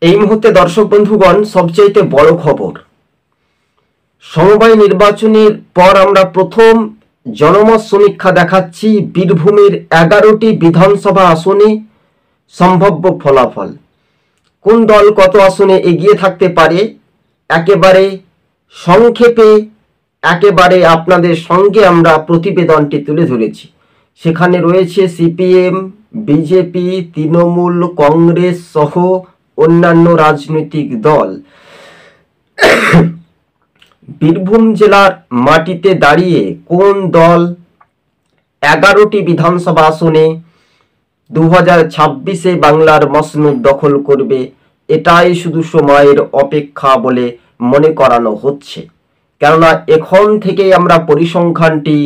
এই মুহূর্তে দর্শক বন্ধুগণ সবচাইতে বড় খবর, সমবায় নির্বাচনের পর আমরা প্রথম জনমত সমীক্ষা দেখাচ্ছি বীরভূমের 11টি বিধানসভা আসনে সম্ভাব্য ফলাফল। কোন দল কত আসনে এগিয়ে থাকতে পারে একেবারে সংক্ষেপে একেবারে আপনাদের সঙ্গে আমরা প্রতিবেদনটি তুলে ধরেছি। সেখানে রয়েছে সিপিএম, বিজেপি, তৃণমূল, কংগ্রেস সহ অন্যান্য রাজনৈতিক দল। বীরভূম জেলার মাটিতে দাঁড়িয়ে কোন দল 11টি বিধানসভা আসনে 2026-এ বাংলার মসনদ দখল করবে, এটাই শুধু সময়ের অপেক্ষা বলে মনে করানো হচ্ছে। কেননা এখন থেকেই আমরা পরিসংখ্যানটি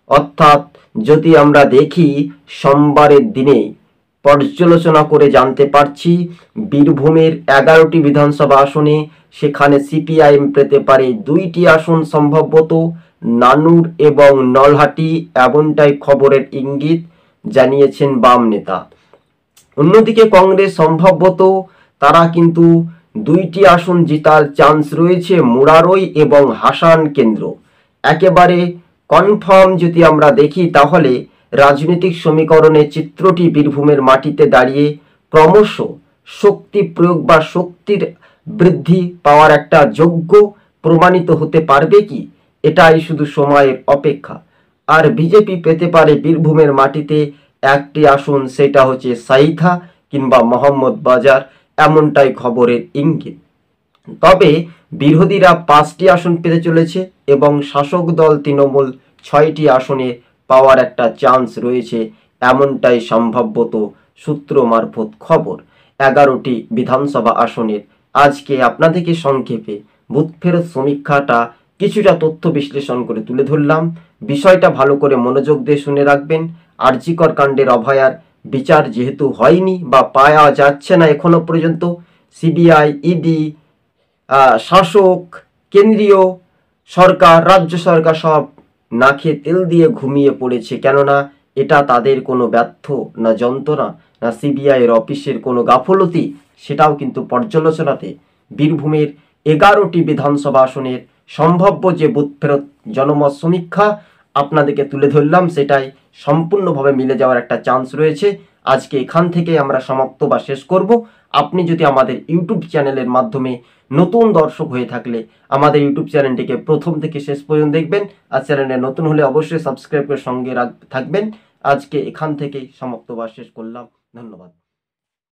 অর্থাৎ যদি আমরা দেখি সোমবারের দিনে পর্যালোচনা করে জানতে পারছি বীরভূমের 11টি বিধানসভা আসনে সেখানে সিপিআইএম পেতে পারে 2টি আসন সম্ভবত, নানুর এবং নলহাটি, এমনটাই খবরের ইঙ্গিত জানিয়েছেন বাম নেতা। অন্যদিকে কংগ্রেস সম্ভবত তারা কিন্তু 2টি আসন জেতার চান্স রয়েছে, মুরারই এবং হাসান কেন্দ্র। একেবারে কনফার্ম যদি আমরা দেখি তাহলে রাজনৈতিক সমীকরণে চিত্রটি বীরভূমের মাটিতে দাঁড়িয়ে ক্রমশ শক্তি প্রয়োগ বা শক্তির বৃদ্ধি পাওয়ার একটা যোগ্য প্রমাণিত হতে পারবে কি, এটাই শুধু সময়ের অপেক্ষা। আর বিজেপি পেতে পারে বীরভূমের মাটিতে একটি আসন, সেটা হচ্ছে সাইথা কিংবা মোহাম্মদ বাজার, এমনটাই খবরের ইঙ্গিত। তবে বিরোধীরা 5টি আসন পেতে চলেছে এবং শাসক দল তৃণমূল 6টি আসনে পাওয়ার একটা চান্স রয়েছে, এমনটাই সম্ভবত সূত্র মারফত খবর। 11টি বিধানসভা আসনের আজকে আপনাদেরকে সংক্ষেপে বুথ ফেরত সমীক্ষাটা কিছুটা তথ্য বিশ্লেষণ করে তুলে ধরলাম। বিষয়টা ভালো করে মনোযোগ দিয়ে শুনে রাখবেন। আরজিকর কাণ্ডের অভয়ার বিচার যেহেতু হয়নি বা পাওয়া যাচ্ছে না এখনো পর্যন্ত, সিবিআই, ইডি, শাসক, কেন্দ্রীয় সরকার, রাজ্য সরকার সব না খেয়ে তেল দিয়ে ঘুমিয়ে পড়েছে। কেননা এটা তাদের কোনো ব্যর্থ না যন্ত্রণা না সিবিআইয়ের অফিসের কোনো গাফলতি, সেটাও কিন্তু পর্যালোচনাতে বীরভূমের 11টি বিধানসভা আসনের সম্ভাব্য যে বুথ ফেরত জনমত সমীক্ষা আপনাদেরকে তুলে ধরলাম, সেটাই সম্পূর্ণভাবে মিলে যাওয়ার একটা চান্স রয়েছে। আজকে এখান থেকে আমরা সমাপ্ত বা শেষ করব। আপনি যদি আমাদের ইউটিউব চ্যানেলের মাধ্যমে নতুন দর্শক হয়ে থাকলে আমাদের ইউটিউব চ্যানেলটিকে প্রথম থেকে শেষ পর্যন্ত দেখবেন, আর চ্যানেলে নতুন হলে অবশ্যই সাবস্ক্রাইব করে সঙ্গে থাকবেন। আজকে এখান থেকেই সমাপ্ত বা শেষ করলাম। ধন্যবাদ।